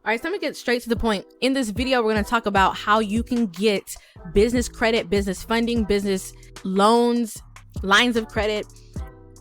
All right, so I'm gonna get straight to the point. In this video, we're gonna talk about how you can get business credit, business funding, business loans, lines of credit,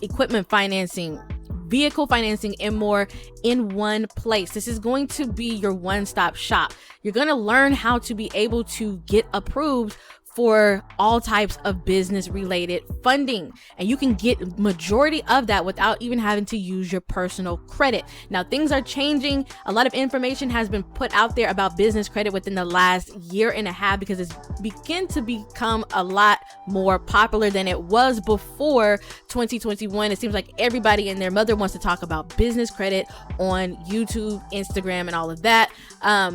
equipment financing, vehicle financing, and more in one place. This is going to be your one-stop shop. You're gonna learn how to be able to get approved for all types of business related funding, and you can get majority of that without even having to use your personal credit. Now, things are changing. A lot of information has been put out there about business credit within the last year and a half because it's begun to become a lot more popular than it was before 2021. It seems like everybody and their mother wants to talk about business credit on YouTube, Instagram, and all of that.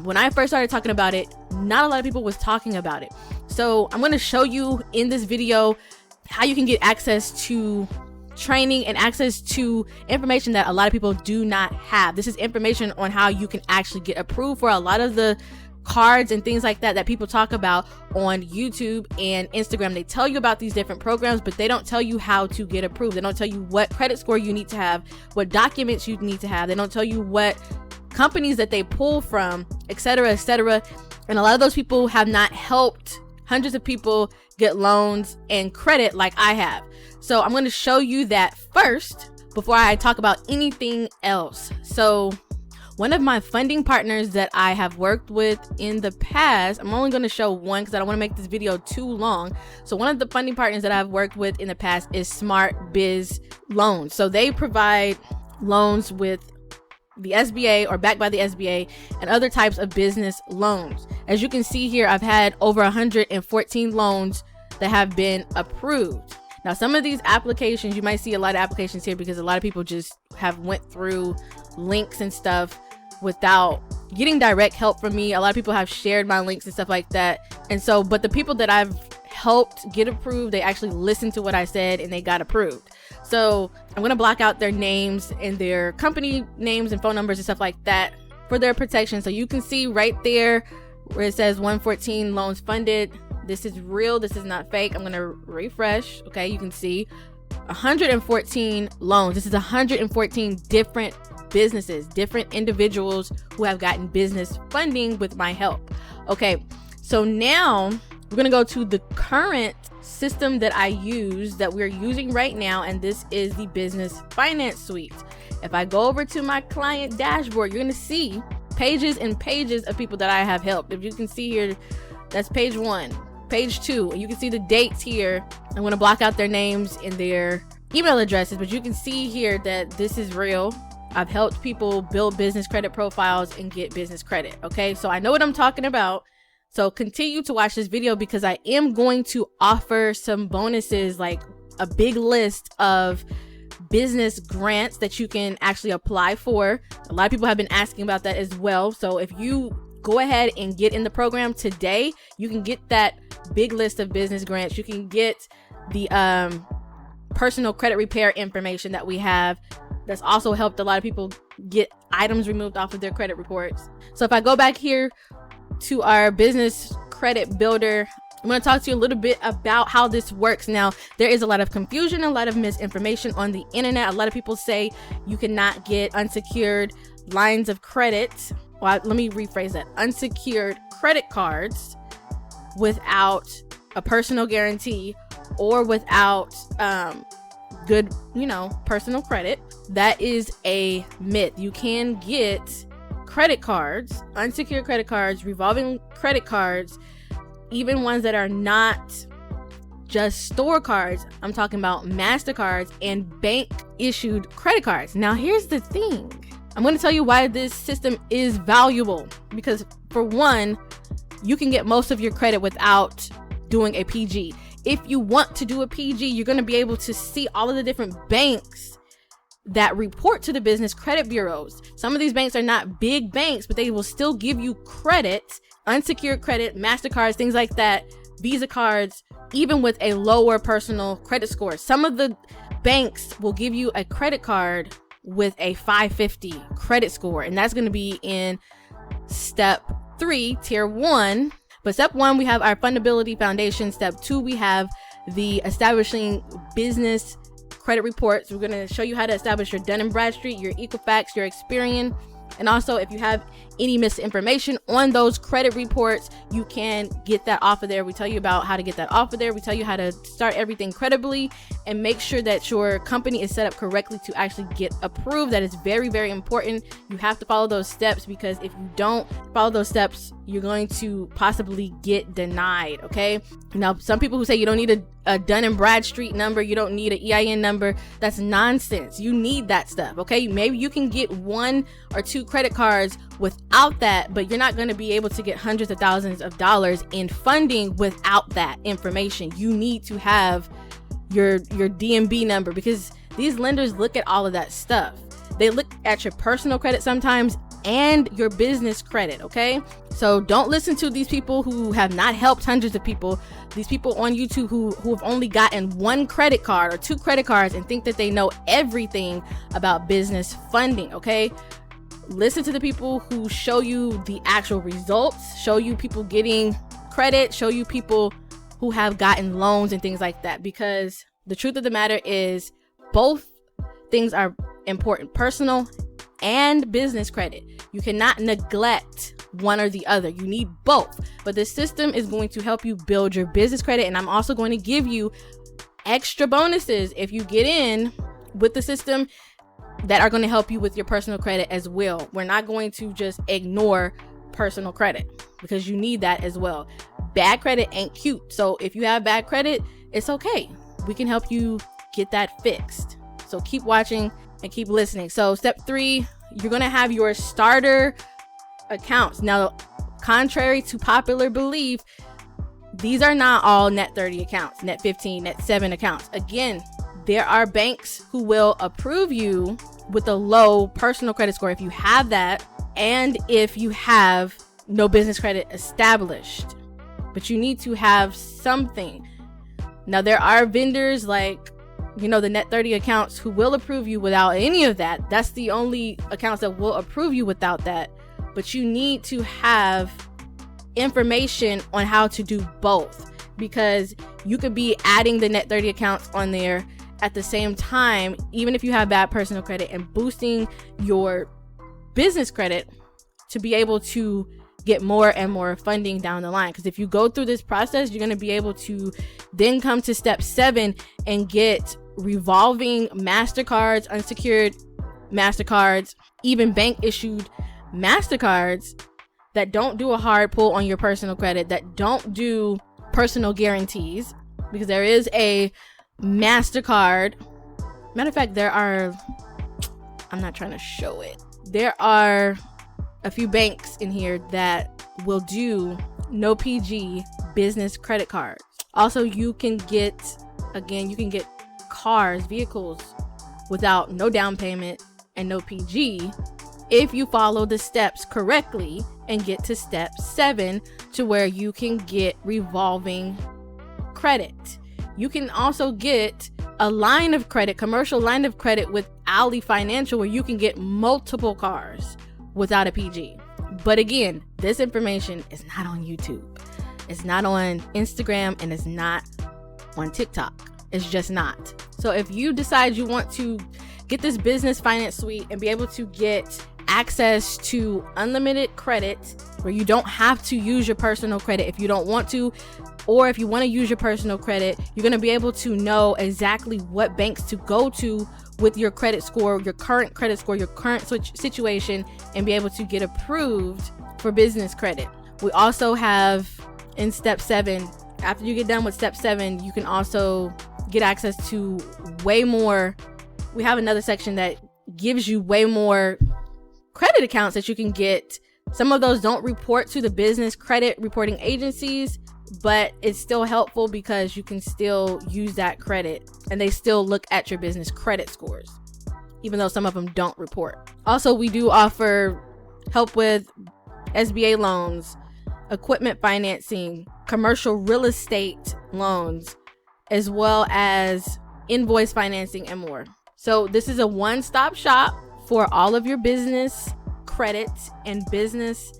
When I first started talking about it, not a lot of people was talking about it. So I'm going to show you in this video how you can get access to training and access to information that a lot of people do not have. This is information on how you can actually get approved for a lot of the cards and things like that that people talk about on YouTube and Instagram. They tell you about these different programs, but they don't tell you how to get approved. They don't tell you what credit score you need to have, what documents you need to have. They don't tell you what companies that they pull from, etc., etc. And a lot of those people have not helped hundreds of people get loans and credit like I have. So I'm going to show you that first before I talk about anything else. So one of my funding partners that I have worked with in the past, I'm only going to show one because I don't want to make this video too long. So one of the funding partners that I've worked with in the past is Smart Biz Loans. So they provide loans with the SBA or backed by the SBA and other types of business loans. As you can see here, I've had over 114 loans that have been approved. Now, some of these applications, you might see a lot of applications here because a lot of people just have went through links and stuff without getting direct help from me. A lot of people have shared my links and stuff like that. And so, but the people that I've helped get approved, they actually listened to what I said and they got approved. So I'm going to block out their names and their company names and phone numbers and stuff like that for their protection. So you can see right there where it says 114 loans funded. This is real. This is not fake. I'm going to refresh. Okay. You can see 114 loans. This is 114 different businesses, different individuals who have gotten business funding with my help. Okay. So now we're going to go to the current system that I use that we're using right now, and this is the Business Finance Suite. If I go over to my client dashboard, you're going to see pages and pages of people that I have helped. If you can see here, that's page 1, page 2, and you can see the dates here. I'm going to block out their names and their email addresses, but you can see here that this is real. I've helped people build business credit profiles and get business credit. Okay, so I know what I'm talking about. So continue to watch this video because I am going to offer some bonuses, like a big list of business grants that you can actually apply for. A lot of people have been asking about that as well. So if you go ahead and get in the program today, you can get that big list of business grants. You can get the personal credit repair information that we have. That's also helped a lot of people get items removed off of their credit reports. So if I go back here to our business credit builder, I'm going to talk to you a little bit about how this works. Now, there is a lot of confusion, a lot of misinformation on the internet. A lot of people say you cannot get unsecured lines of credit. Well, let me rephrase that. Unsecured credit cards without a personal guarantee or without good, personal credit. That is a myth. You can get credit cards, unsecured credit cards, revolving credit cards, even ones that are not just store cards. I'm talking about MasterCards and bank issued credit cards. Now, here's the thing. I'm going to tell you why this system is valuable, because for one, you can get most of your credit without doing a PG. If you want to do a PG, you're going to be able to see all of the different banks that report to the business credit bureaus. Some of these banks are not big banks, but they will still give you credit, unsecured credit, MasterCards, things like that, Visa cards, even with a lower personal credit score. Some of the banks will give you a credit card with a 550 credit score, and that's going to be in step 3, tier 1. But step 1, we have our fundability foundation. Step 2, we have the establishing business credit reports. We're going to show you how to establish your Dun & Bradstreet, your Equifax, your Experian, And also, if you have any misinformation on those credit reports, you can get that off of there. We tell you about how to get that off of there. We tell you how to start everything credibly and make sure that your company is set up correctly to actually get approved. That is very, very important. You have to follow those steps, because if you don't follow those steps, you're going to possibly get denied. Okay. Now, some people who say you don't need a Dun & Bradstreet number, you don't need an EIN number, that's nonsense. You need that stuff. Okay. Maybe you can get 1 or 2 credit cards without that, but you're not going to be able to get hundreds of thousands of dollars in funding without that information. You need to have your DMB number, because these lenders look at all of that stuff. They look at your personal credit sometimes and your business credit. Okay. So don't listen to these people who have not helped hundreds of people. These people on YouTube who have only gotten 1 credit card or 2 credit cards and think that they know everything about business funding. Okay. Listen to the people who show you the actual results, show you people getting credit, show you people who have gotten loans and things like that, because the truth of the matter is both things are important, personal and business credit. You cannot neglect one or the other. You need both. But the system is going to help you build your business credit. And I'm also going to give you extra bonuses if you get in with the system that are going to help you with your personal credit as well. We're not going to just ignore personal credit, because you need that as well. Bad credit ain't cute. So if you have bad credit, it's okay. We can help you get that fixed. So keep watching and keep listening. So step 3, you're going to have your starter accounts. Now, contrary to popular belief, these are not all net 30 accounts, net 15, net 7 accounts. Again, there are banks who will approve you with a low personal credit score if you have that, and if you have no business credit established. But you need to have something. Now, there are vendors like, the net 30 accounts who will approve you without any of that. That's the only accounts that will approve you without that. But you need to have information on how to do both, because you could be adding the net 30 accounts on there at the same time, even if you have bad personal credit, and boosting your business credit to be able to get more and more funding down the line. Because if you go through this process, you're going to be able to then come to step 7 and get revolving MasterCards, unsecured MasterCards, even bank issued MasterCards that don't do a hard pull on your personal credit, that don't do personal guarantees, because there is a MasterCard. Matter of fact, I'm not trying to show it. There are a few banks in here that will do no PG business credit cards. Also, you can get cars, vehicles without no down payment and no PG if you follow the steps correctly and get to step 7, to where you can get revolving credit. You can also get a line of credit, commercial line of credit with Ali Financial, where you can get multiple cars without a PG. But again, this information is not on YouTube. It's not on Instagram, and it's not on TikTok. It's just not. So if you decide you want to get this business finance suite and be able to get access to unlimited credit, where you don't have to use your personal credit if you don't want to, or if you want to use your personal credit, you're going to be able to know exactly what banks to go to with your credit score, your current credit score, your current situation, and be able to get approved for business credit. We also have in step 7, after you get done with step 7, you can also get access to way more. We have another section that gives you way more credit accounts that you can get. Some of those don't report to the business credit reporting agencies, but it's still helpful because you can still use that credit and they still look at your business credit scores, even though some of them don't report. Also, we do offer help with SBA loans, equipment financing, commercial real estate loans, as well as invoice financing and more. So this is a one-stop shop for all of your business credit and business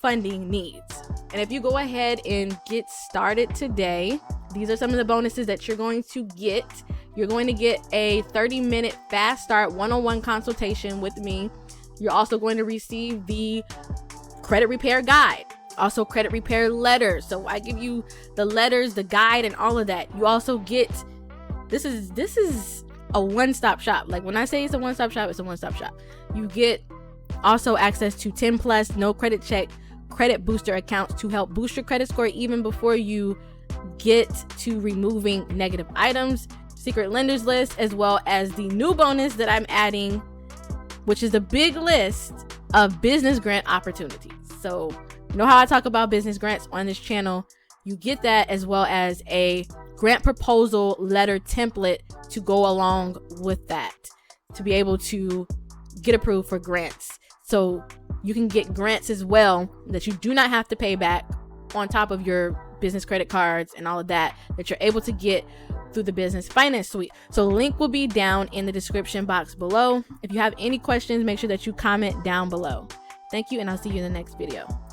funding needs. And if you go ahead and get started today, these are some of the bonuses that you're going to get. You're going to get a 30-minute fast start one-on-one consultation with me You're also going to receive the credit repair guide, also credit repair letters. So I give you the letters, the guide, and all of that. You also get, this is a one-stop shop. Like when I say it's a one-stop shop, it's a one-stop shop. You get also access to 10 plus no credit check credit booster accounts to help boost your credit score even before you get to removing negative items, secret lenders list, as well as the new bonus that I'm adding, which is a big list of business grant opportunities. So you know how I talk about business grants on this channel? You get that, as well as a grant proposal letter template to go along with that, to be able to get approved for grants. So you can get grants as well that you do not have to pay back, on top of your business credit cards and all of that you're able to get through the business finance suite. So link will be down in the description box below. If you have any questions, make sure that you comment down below. Thank you, and I'll see you in the next video.